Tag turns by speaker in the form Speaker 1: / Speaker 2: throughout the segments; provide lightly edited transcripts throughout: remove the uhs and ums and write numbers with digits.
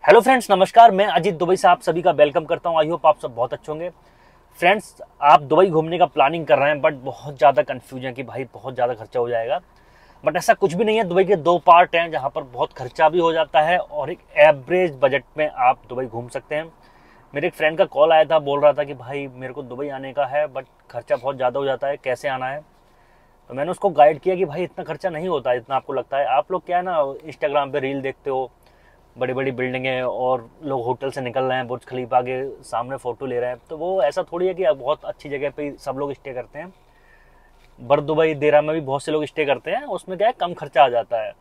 Speaker 1: Hello friends, नमस्कार। मैं Ajit Dubai से आप सभी का वेलकम करता हूं। आई होप आप सब बहुत अच्छे होंगे। फ्रेंड्स, आप दुबई घूमने का प्लानिंग कर रहे हैं बट बहुत ज़्यादा कंफ्यूजन है कि भाई बहुत ज़्यादा खर्चा हो जाएगा। बट ऐसा कुछ भी नहीं है। दुबई के दो पार्ट हैं जहां पर बहुत खर्चा भी हो जाता है और एक एवरेज बजट में आप दुबई घूम सकते हैं। मेरे एक फ्रेंड का कॉल आया था, बोल रहा था कि भाई मेरे को दुबई आने का है बट खर्चा बहुत ज़्यादा हो जाता है, कैसे आना है। तो मैंने उसको गाइड किया कि भाई इतना खर्चा नहीं होता है जितना आपको लगता है। आप लोग क्या है ना, इंस्टाग्राम पे रील देखते हो, बड़ी बड़ी बिल्डिंगें और लोग होटल से निकल रहे हैं, बुर्ज खलीफा के सामने फ़ोटो ले रहे हैं। तो वो ऐसा थोड़ी है कि अब बहुत अच्छी जगह पे सब लोग स्टे करते हैं। बर दुबई, देरा में भी बहुत से लोग स्टे करते हैं, उसमें क्या है कम खर्चा आ जाता है।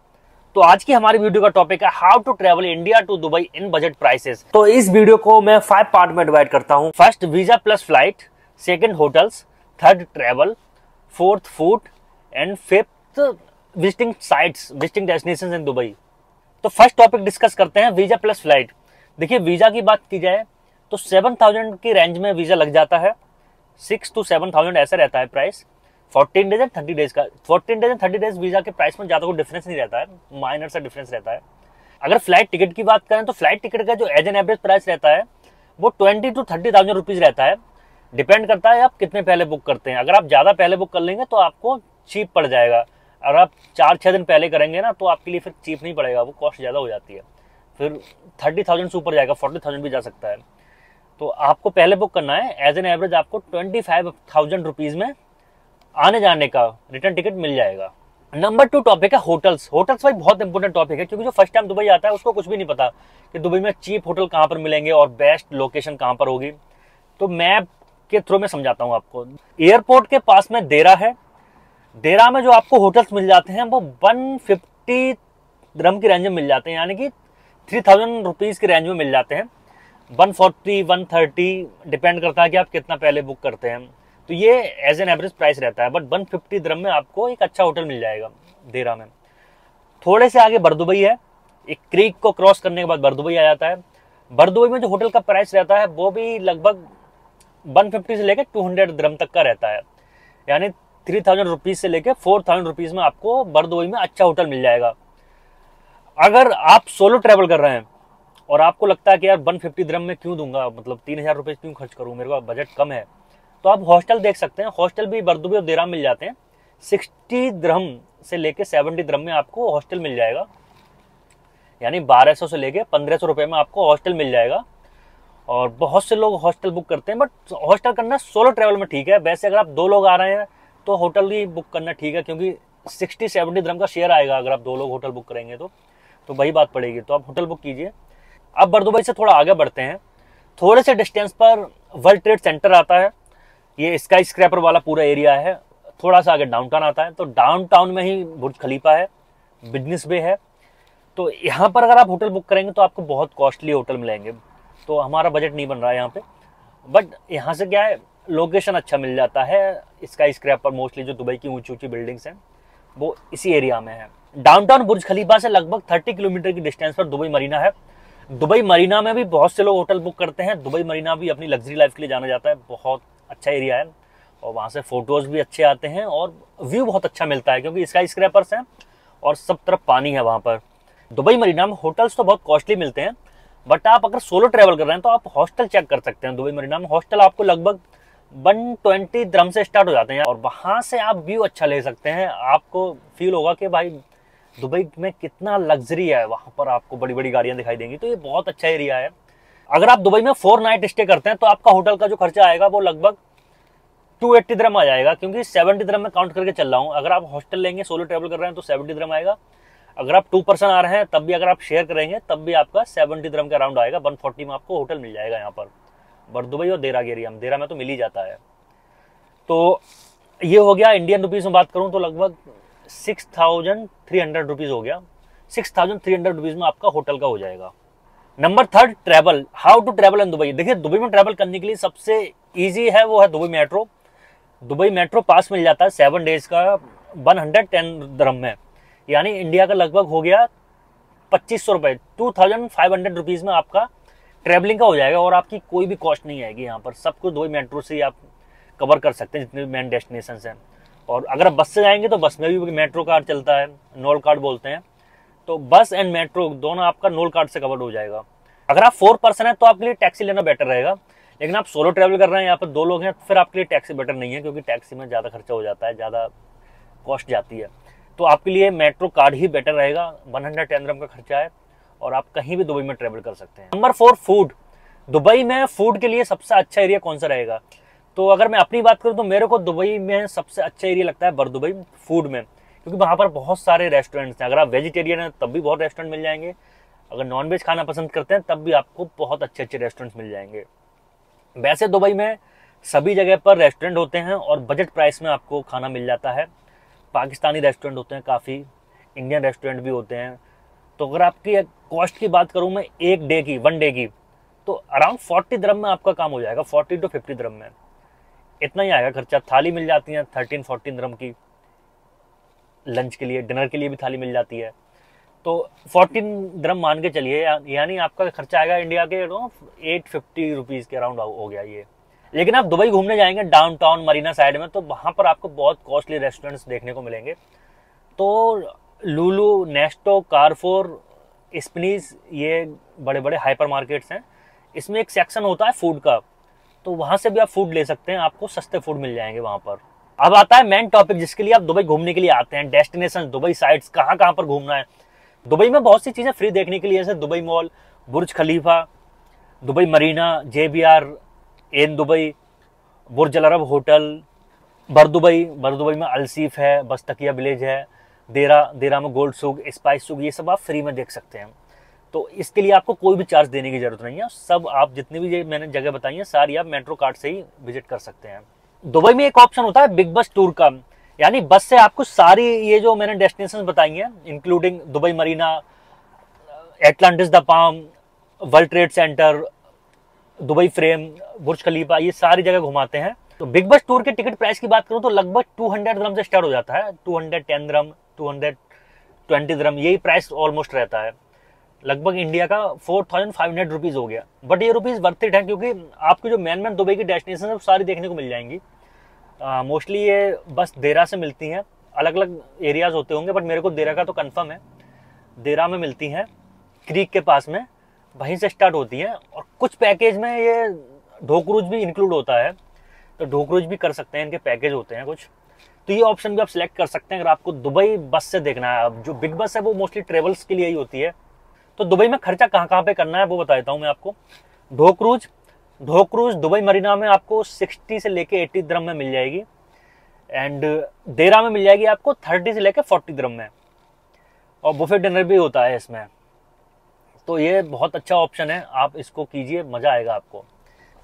Speaker 1: तो आज की हमारी वीडियो का टॉपिक है how to travel India to Dubai in budget prices. तो इस वीडियो को मैं 5 पार्ट में डिवाइड करता हूँ। First visa plus flight, second hotels, third travel, fourth food and fifth visiting sites, visiting destinations in Dubai. तो फर्स्ट टॉपिक डिस्कस करते हैं वीजा प्लस फ्लाइट। देखिए, वीजा की बात की जाए तो 7,000 की रेंज में वीजा लग जाता है। 6 to 7,000 ऐसा रहता है प्राइस। 14 डेज एंड 30 डेज का। 14 डेज एंड 30 डेज वीजा के प्राइस में ज्यादा कोई डिफरेंस नहीं रहता है, माइनर सा डिफरेंस रहता है। अगर फ्लाइट टिकट की बात करें तो फ्लाइट टिकट का जो एज एन एवरेज प्राइस रहता है वो 20 to 30,000 रुपीज रहता है। डिपेंड करता है आप कितने पहले बुक करते हैं। अगर आप ज्यादा पहले बुक कर लेंगे तो आपको चीप पड़ जाएगा। अगर आप 4-6 दिन पहले करेंगे ना तो आपके लिए फिर चीप नहीं पड़ेगा, वो कॉस्ट ज़्यादा हो जाती है। फिर 30,000 से ऊपर जाएगा, 40,000 भी जा सकता है। तो आपको पहले बुक करना है। एज एन एवरेज आपको 25,000 रुपीज़ में आने जाने का रिटर्न टिकट मिल जाएगा। नंबर 2 टॉपिक है होटल्स। होटल्स भाई बहुत इंपॉर्टेंट टॉपिक है, क्योंकि जो फर्स्ट टाइम दुबई आता है उसको कुछ भी नहीं पता कि दुबई में चीप होटल कहाँ पर मिलेंगे और बेस्ट लोकेशन कहाँ पर होगी। तो मैप के थ्रू मैं समझाता हूँ आपको। एयरपोर्ट के पास में देरा है। देरा में जो आपको होटल्स मिल जाते हैं वो 150 दिरहम की रेंज में मिल जाते हैं, यानी कि 3,000 रुपीज़ की रेंज में मिल जाते हैं। 140, 130 डिपेंड करता है कि आप कितना पहले बुक करते हैं। तो ये एज एन एवरेज प्राइस रहता है। बट 150 दिरहम में आपको एक अच्छा होटल मिल जाएगा देरा में। थोड़े से आगे बरदुबई है। एक क्रीक को क्रॉस करने के बाद बरदुबई आ जाता है। बरदुबई में जो होटल का प्राइस रहता है वो भी लगभग 150 से लेकर 200 दिरहम तक का रहता है, यानी 3,000 रुपीज से लेके 4,000 रुपीज में आपको बरदुबई में अच्छा होटल मिल जाएगा। अगर आप सोलो ट्रैवल कर रहे हैं और आपको लगता है कि यार 150 दिरहम में क्यों दूंगा, मतलब 3,000 रुपये क्यों खर्च करूं, मेरे पास बजट कम है, तो आप हॉस्टल देख सकते हैं। हॉस्टल भी बरदुबई और देरा मिल जाते हैं। 60 दिरहम से लेके 70 दिरहम में आपको हॉस्टल मिल जाएगा, यानी 1200 से लेके 1,500 रुपये में आपको हॉस्टल मिल जाएगा। और बहुत से लोग हॉस्टल बुक करते हैं, बट हॉस्टल करना सोलो ट्रैवल में ठीक है। वैसे अगर आप 2 लोग आ रहे हैं तो होटल ही बुक करना ठीक है, क्योंकि 60-70 दिरहम का शेयर आएगा अगर आप 2 लोग होटल बुक करेंगे तो वही बात पड़ेगी। तो आप होटल बुक कीजिए। अब बरदुबई से थोड़ा आगे बढ़ते हैं। थोड़े से डिस्टेंस पर वर्ल्ड ट्रेड सेंटर आता है। ये स्काई स्क्रैपर वाला पूरा एरिया है। थोड़ा सा आगे डाउनटाउन आता है। तो डाउनटाउन में ही बुर्ज खलीफा है, बिजनेस बे है। तो यहाँ पर अगर आप होटल बुक करेंगे तो आपको बहुत कॉस्टली होटल मिलेंगे। तो हमारा बजट नहीं बन रहा है यहाँ पे। बट यहाँ से क्या है, लोकेशन अच्छा मिल जाता है। स्काई स्क्रैपर मोस्टली जो दुबई की ऊंची ऊंची बिल्डिंग्स हैं वो इसी एरिया में है। डाउनटाउन बुर्ज खलीफा से लगभग 30 किलोमीटर की डिस्टेंस पर दुबई मरीना है। दुबई मरीना में भी बहुत से लोग होटल बुक करते हैं। दुबई मरीना भी अपनी लग्जरी लाइफ के लिए जाना जाता है। बहुत अच्छा एरिया है और वहाँ से फोटोज भी अच्छे आते हैं और व्यू बहुत अच्छा मिलता है, क्योंकि स्काई स्क्रैपर्स हैं और सब तरफ पानी है वहाँ पर। दुबई मरीना में होटल्स तो बहुत कॉस्टली मिलते हैं, बट आप अगर सोलो ट्रैवल कर रहे हैं तो आप हॉस्टल चेक कर सकते हैं। दुबई मरीना में हॉस्टल आपको लगभग 120 दिरहम से स्टार्ट हो जाते हैं और वहां से आप व्यू अच्छा ले सकते हैं। आपको फील होगा कि भाई दुबई में कितना लग्जरी है, वहां पर आपको बड़ी बड़ी गाड़ियां दिखाई देंगी। तो ये बहुत अच्छा एरिया है। अगर आप दुबई में 4 नाइट स्टे करते हैं तो आपका होटल का जो खर्चा आएगा वो लगभग 280 दिरहम आ जाएगा, क्योंकि 70 दिरहम में काउंट करके चल रहा हूँ। अगर आप हॉस्टल लेंगे, सोलो ट्रैवल कर रहे हैं तो 70 दिरहम आएगा। अगर आप 2 पर्सन आ रहे हैं तब भी अगर आप शेयर करेंगे तब भी आपका 70 दिरहम का अराउंड आएगा। 140 में आपको होटल मिल जाएगा यहाँ पर बरदुबई और देरा के एरिया में। देरा में तो मिल ही जाता है। तो ये हो गया। इंडियन रुपीज में बात करूं तो लगभग 6,300 रुपीज हो गया। 6,300 रुपीज में आपका होटल का हो जाएगा। Number 3 travel, how to travel in Dubai. देखिए, दुबई में ट्रैवल करने के लिए सबसे ईजी है वो है Dubai metro. Dubai metro pass मिल जाता है 7 डेज का 110 दिरहम में, यानी इंडिया का लगभग हो गया 2,500 रुपये, 2,500 रुपीज में आपका ट्रैवलिंग का हो जाएगा। और आपकी कोई भी कॉस्ट नहीं आएगी यहाँ पर। सब कुछ दुबई मेट्रो से ही आप कवर कर सकते हैं, जितने भी मेन डेस्टिनेशन हैं। और अगर आप बस से जाएंगे तो बस में भी मेट्रो कार्ड चलता है, नोल कार्ड बोलते हैं। तो बस एंड मेट्रो दोनों आपका नोल कार्ड से कवर हो जाएगा। अगर आप 4 पर्सन है तो आपके लिए टैक्सी लेना बेटर रहेगा, लेकिन आप सोलो ट्रैवल कर रहे हैं, यहाँ पर 2 लोग हैं, फिर आपके लिए टैक्सी बेटर नहीं है, क्योंकि टैक्सी में ज़्यादा खर्चा हो जाता है, ज़्यादा कॉस्ट जाती है। तो आपके लिए मेट्रो कार्ड ही बेटर रहेगा। 110 दिरहम का खर्चा है और आप कहीं भी दुबई में ट्रैवल कर सकते हैं। Number 4, food. दुबई में फूड के लिए सबसे अच्छा एरिया कौन सा रहेगा? तो अगर मैं अपनी बात करूं तो मेरे को दुबई में सबसे अच्छा एरिया लगता है बरदुबई फूड में, क्योंकि वहाँ पर बहुत सारे रेस्टोरेंट्स हैं। अगर आप वेजिटेरियन हैं तब भी बहुत रेस्टोरेंट मिल जाएंगे, अगर नॉनवेज खाना पसंद करते हैं तब भी आपको बहुत अच्छे अच्छे रेस्टोरेंट्स मिल जाएंगे। वैसे दुबई में सभी जगह पर रेस्टोरेंट होते हैं और बजट प्राइस में आपको खाना मिल जाता है। पाकिस्तानी रेस्टोरेंट होते हैं काफ़ी, इंडियन रेस्टोरेंट भी होते हैं। तो अगर आपकी कॉस्ट की बात करूँ मैं एक डे की, 1 डे की, तो अराउंड 40 दिरहम में आपका काम हो जाएगा। 40 to 50 दिरहम में इतना ही आएगा खर्चा। थाली मिल जाती है 13-14 दिरहम की, लंच के लिए, डिनर के लिए भी थाली मिल जाती है। तो 14 दिरहम मान के चलिए, यानी आपका खर्चा आएगा इंडिया के 850 रुपीज़ के अराउंड हो गया ये। लेकिन आप दुबई घूमने जाएंगे डाउनटाउन मरीना साइड में, तो वहाँ पर आपको बहुत कॉस्टली रेस्टोरेंट्स देखने को मिलेंगे। तो लुलु, नेस्टो, कारफोर, स्पिनीज, ये बड़े बड़े हाइपर मार्केट्स हैं। इसमें एक सेक्शन होता है फूड का, तो वहाँ से भी आप फूड ले सकते हैं, आपको सस्ते फूड मिल जाएंगे वहाँ पर। अब आता है मेन टॉपिक जिसके लिए आप दुबई घूमने के लिए आते हैं, डेस्टिनेशन, दुबई साइट्स, कहाँ कहाँ पर घूमना है। दुबई में बहुत सी चीज़ें फ्री देखने के लिए, जैसे Dubai mall, Burj Khalifa, Dubai Marina, JBR, एन Dubai, Burj Al Arab hotel, Bur Dubai में अलसीफ है, बस्तकिया विलेज है, देरा में गोल्ड सूक, स्पाइस सूक, ये सब आप फ्री में देख सकते हैं। तो इसके लिए आपको कोई भी चार्ज देने की जरूरत नहीं है। सब आप जितनी भी मैंने जगह बताई हैं सारी आप मेट्रो कार्ड से ही विजिट कर सकते हैं। दुबई में एक ऑप्शन होता है बिग बस टूर का, यानी बस से आपको सारी ये जो मैंने डेस्टिनेशन बताई हैं, including Dubai Marina, Atlantis the Palm, World Trade Centre, Dubai Frame, Burj Khalifa, ये सारी जगह घुमाते हैं। तो बिग बस टूर के टिकट प्राइस की बात करूं तो लगभग 200 दिरहम से स्टार्ट हो जाता है। 210 दिरहम, 220 दिरहम, यही प्राइस ऑलमोस्ट रहता है। लगभग इंडिया का 4500 रुपीज़ हो गया। बट ये रुपीज़ वर्थ इट है, क्योंकि आपकी जो मेन दुबई की डेस्टिनेशन है वो सारी देखने को मिल जाएंगी। मोस्टली ये बस देरा से मिलती हैं, अलग अलग एरियाज होते होंगे, बट मेरे को देरा का तो कंफर्म है। देरा में मिलती हैं, क्रीक के पास में, वहीं से स्टार्ट होती हैं। और कुछ पैकेज में ये ढोक्रूज भी इंक्लूड होता है, तो ढोक्रूज भी कर सकते हैं, इनके पैकेज होते हैं कुछ। तो ये ऑप्शन भी आप सिलेक्ट कर सकते हैं अगर आपको दुबई बस से देखना है। अब जो बिग बस है वो मोस्टली ट्रेवल्स के लिए ही होती है। तो दुबई में खर्चा कहाँ कहाँ पे करना है वो बता देता हूँ मैं आपको। ढोक्रूज दुबई मरीना में आपको 60 से लेके 80 दिरहम में मिल जाएगी, एंड देरा में मिल जाएगी आपको 30 से लेके 40 दिरहम में, और बुफे डिनर भी होता है इसमें। तो ये बहुत अच्छा ऑप्शन है, आप इसको कीजिए, मजा आएगा आपको।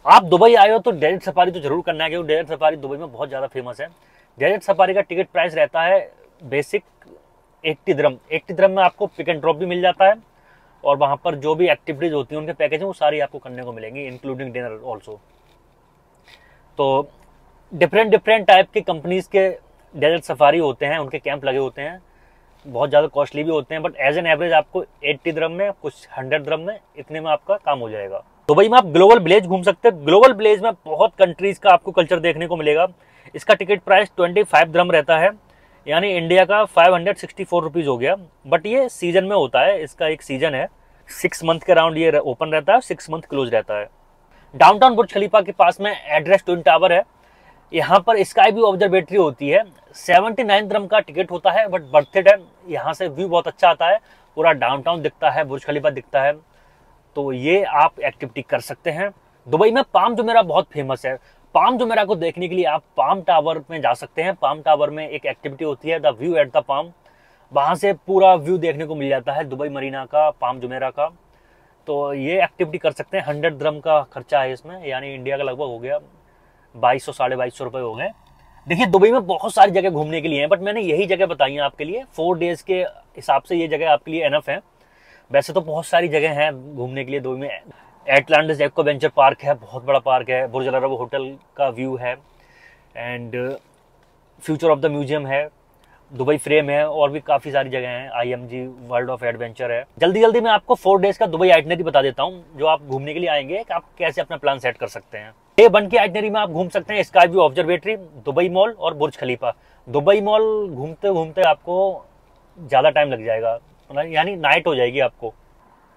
Speaker 1: आप दुबई आए हो तो डेजर्ट सफारी तो जरूर करना है, क्योंकि डेजर्ट सफारी दुबई में बहुत ज़्यादा फेमस है। डेजर्ट सफारी का टिकट प्राइस रहता है बेसिक 80 दिरहम। 80 दिरहम में आपको पिक एंड ड्रॉप भी मिल जाता है, और वहाँ पर जो भी एक्टिविटीज होती हैं उनके पैकेज हैं वो सारी आपको करने को मिलेंगी, इंक्लूडिंग डिनर ऑल्सो। तो डिफरेंट टाइप के कंपनीज के डेजर्ट सफारी होते हैं, उनके कैंप लगे होते हैं, बहुत ज़्यादा कॉस्टली भी होते हैं, बट एज एन एवरेज आपको 80 दिरहम में, कुछ 100 दिरहम में, इतने में आपका काम हो जाएगा। दुबई में आप ग्लोबल विलेज घूम सकते हैं। ग्लोबल विलेज में बहुत कंट्रीज का आपको कल्चर देखने को मिलेगा। इसका टिकट प्राइस 25 दिरहम रहता है, यानी इंडिया का 564 रुपीज़ हो गया। बट ये सीजन में होता है, इसका एक सीजन है, 6 मंथ के अराउंड ये ओपन रहता है, 6 मंथ क्लोज रहता है। डाउनटाउन बुर्ज खलीफा के पास में एड्रेस ट्विन टावर है, यहाँ पर स्काई व्यू ऑब्जर्वेटरी होती है। 79 दिरहम का टिकट होता है, बट वर्थ इट है। यहाँ से व्यू बहुत अच्छा आता है, पूरा डाउनटाउन दिखता है, बुर्ज खलीफा दिखता है, तो ये आप एक्टिविटी कर सकते हैं। दुबई में पाम जुमेरा बहुत फेमस है। पाम जुमेरा को देखने के लिए आप पाम टावर में जा सकते हैं। पाम टावर में एक एक्टिविटी होती है the view at the palm, वहाँ से पूरा व्यू देखने को मिल जाता है दुबई मरीना का, पाम जुमेरा का। तो ये एक्टिविटी कर सकते हैं। 100 दिरहम का खर्चा है इसमें, यानी इंडिया का लगभग हो गया 2200 साढ़े 2200 रुपये हो गए। देखिए दुबई में बहुत सारी जगह घूमने के लिए हैं, बट मैंने यही जगह बताई है आपके लिए। 4 डेज के हिसाब से ये जगह आपके लिए एनफ है। वैसे तो बहुत सारी जगह हैं घूमने के लिए दुबई में। एटलांटिस एक्वा वेंचर पार्क है, बहुत बड़ा पार्क है, बुर्ज अल अरब होटल का व्यू है, and future of the museum है, दुबई फ्रेम है, और भी काफ़ी सारी जगह हैं। IMG वर्ल्ड ऑफ एडवेंचर है। जल्दी मैं आपको 4 डेज का दुबई आइटनरी बता देता हूँ, जो आप घूमने के लिए आएंगे कि आप कैसे अपना प्लान सेट कर सकते हैं। डे 1 की आइटनरी में आप घूम सकते हैं sky view observatory, Dubai mall और बुर्ज खलीफा। दुबई मॉल घूमते घूमते आपको ज़्यादा टाइम लग जाएगा, यानी नाइट हो जाएगी आपको।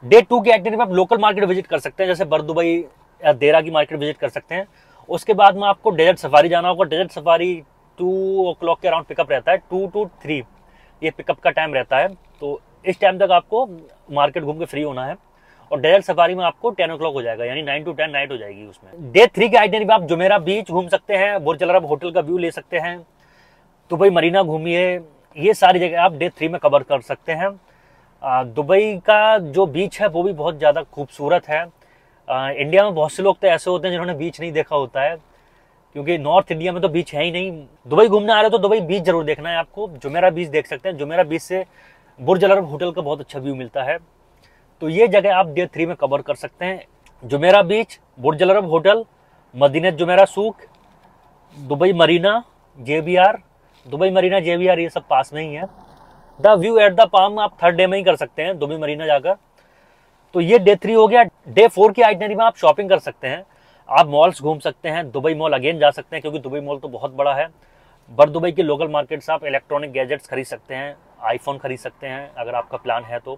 Speaker 1: डे 2 की एक्टिविटी में आप लोकल मार्केट विजिट कर सकते हैं, जैसे बर दुबई या देरा की मार्केट विजिट कर सकते हैं। उसके बाद में आपको डेजर्ट सफारी जाना होगा। डेजर्ट सफारी 2 o'clock के अराउंड पिकअप रहता है, 2 to 3 ये पिकअप का टाइम रहता है। तो इस टाइम तक आपको मार्केट घूम के फ्री होना है। और डेजर्ट सफारी में आपको 10 o'clock हो जाएगा, यानी 9 to 10 नाइट हो जाएगी उसमें। डे 3 के आइटनरी में आप जुमेरा बीच घूम सकते हैं, बुर्ज अल अरब होटल का व्यू ले सकते हैं, दुबई मरीना घूमिए। ये सारी जगह आप डे 3 में कवर कर सकते हैं। दुबई का जो बीच है वो भी बहुत ज़्यादा खूबसूरत है। इंडिया में बहुत से लोग तो ऐसे होते हैं जिन्होंने बीच नहीं देखा होता है, क्योंकि नॉर्थ इंडिया में तो बीच है ही नहीं। दुबई घूमने आ रहे हो तो दुबई बीच जरूर देखना है आपको। जुमेरा बीच देख सकते हैं, जुमेरा बीच से बुर्ज अल अरब होटल का बहुत अच्छा व्यू मिलता है। तो ये जगह आप डे 3 में कवर कर सकते हैं। Jumeirah beach, Burj Al Arab hotel, Madinat Jumeirah Souk, Dubai Marina, JBR। Dubai Marina JBR ये सब पास में ही है। The view at the Palm आप थर्ड डे में ही कर सकते हैं दुबई मरीना जाकर। तो ये डे 3 हो गया। डे 4 की आइटनरी में आप शॉपिंग कर सकते हैं, आप मॉल्स घूम सकते हैं। दुबई मॉल अगेन जा सकते हैं, क्योंकि दुबई मॉल तो बहुत बड़ा है। बर दुबई के लोकल मार्केट से आप इलेक्ट्रॉनिक गैजेट्स खरीद सकते हैं, आईफोन खरीद सकते हैं अगर आपका प्लान है तो।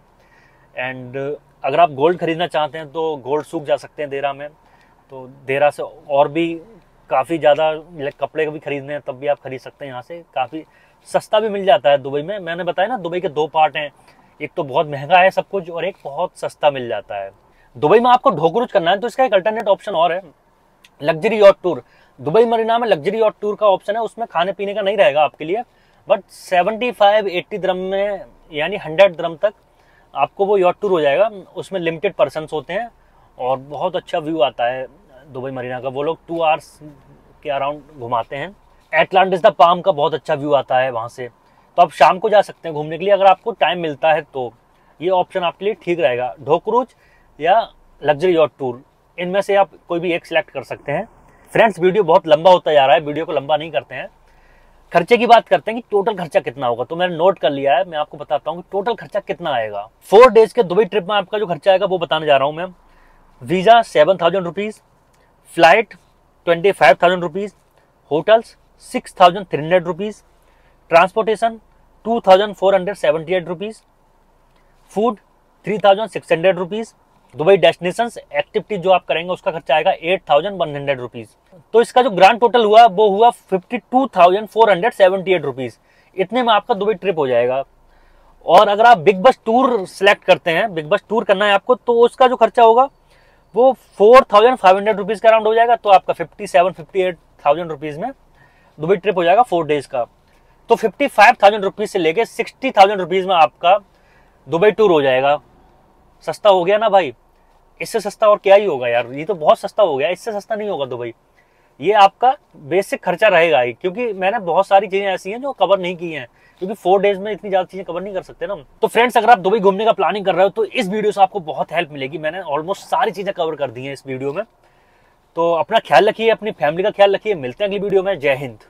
Speaker 1: एंड अगर आप गोल्ड खरीदना चाहते हैं तो गोल्ड सूक जा सकते हैं देरा में। तो देरा से और भी काफ़ी ज़्यादा कपड़े भी खरीदने हैं तब भी आप खरीद सकते हैं। यहाँ से काफ़ी सस्ता भी मिल जाता है दुबई में। मैंने बताया ना, दुबई के 2 पार्ट हैं, एक तो बहुत महंगा है सब कुछ और एक बहुत सस्ता मिल जाता है। दुबई में आपको ढोकरूज करना है तो इसका एक अल्टरनेट ऑप्शन और है, luxury yacht tour. Dubai Marina में लग्जरी यॉट टूर का ऑप्शन है, उसमें खाने पीने का नहीं रहेगा आपके लिए, बट 75-80 दिरहम में, यानी 100 दिरहम तक आपको वो यॉट टूर हो जाएगा। उसमें लिमिटेड पर्सन्स होते हैं और बहुत अच्छा व्यू आता है दुबई मरीना का। वो लोग 2 hours के अराउंड घुमाते हैं। एटलांटिस द पाम का बहुत अच्छा व्यू आता है वहाँ से। तो आप शाम को जा सकते हैं घूमने के लिए, अगर आपको टाइम मिलता है तो ये ऑप्शन आपके लिए ठीक रहेगा। ढोकरूज या लग्जरी यॉट टूर, इनमें से आप कोई भी एक सिलेक्ट कर सकते हैं। फ्रेंड्स, वीडियो बहुत लंबा होता जा रहा है, वीडियो को लंबा नहीं करते हैं। खर्चे की बात करते हैं कि टोटल खर्चा कितना होगा। तो मैंने नोट कर लिया है, मैं आपको बताता हूँ कि टोटल खर्चा कितना आएगा। 4 डेज के दुबई ट्रिप में आपका जो खर्चा आएगा वो बताने जा रहा हूँ मैं। Visa 7,000 rupees, flight 25,000 rupees, hotels 6,300 rupees, transportation 2,478 rupees, food 3,600 rupees, Dubai destinations activity जो आप करेंगे उसका खर्चा आएगा 8,100 रुपीज़। तो इसका जो ग्रांड टोटल हुआ वो हुआ 52,478 रुपीज़। इतने में आपका दुबई ट्रिप हो जाएगा। और अगर आप बिग बस टूर सेलेक्ट करते हैं, बिग बस टूर करना है आपको, तो उसका जो खर्चा होगा वो 4,500 रुपीज़ का अराउंड हो जाएगा। तो आपका 57-58,000 रुपीज़ में दुबई ट्रिप हो जाएगा 4 डेज का। तो 55,000 रुपीज़ से लेके 60,000 रुपीज़ में आपका दुबई टूर हो जाएगा। सस्ता हो गया ना भाई, इससे सस्ता और क्या ही होगा यार, ये तो बहुत सस्ता हो गया, इससे सस्ता नहीं होगा दुबई। ये आपका बेसिक खर्चा रहेगा ही, क्योंकि मैंने बहुत सारी चीजें ऐसी हैं जो कवर नहीं की हैं, क्योंकि 4 डेज में इतनी ज्यादा चीजें कवर नहीं कर सकते ना। तो फ्रेंड्स, अगर आप दुबई घूमने का प्लानिंग कर रहे हो तो इस वीडियो से आपको बहुत हेल्प मिलेगी। मैंने ऑलमोस्ट सारी चीजें कवर कर दी हैं इस वीडियो में। तो अपना ख्याल रखिए, अपनी फैमिली का ख्याल रखिए। मिलते हैं अगली वीडियो में। जय हिंद।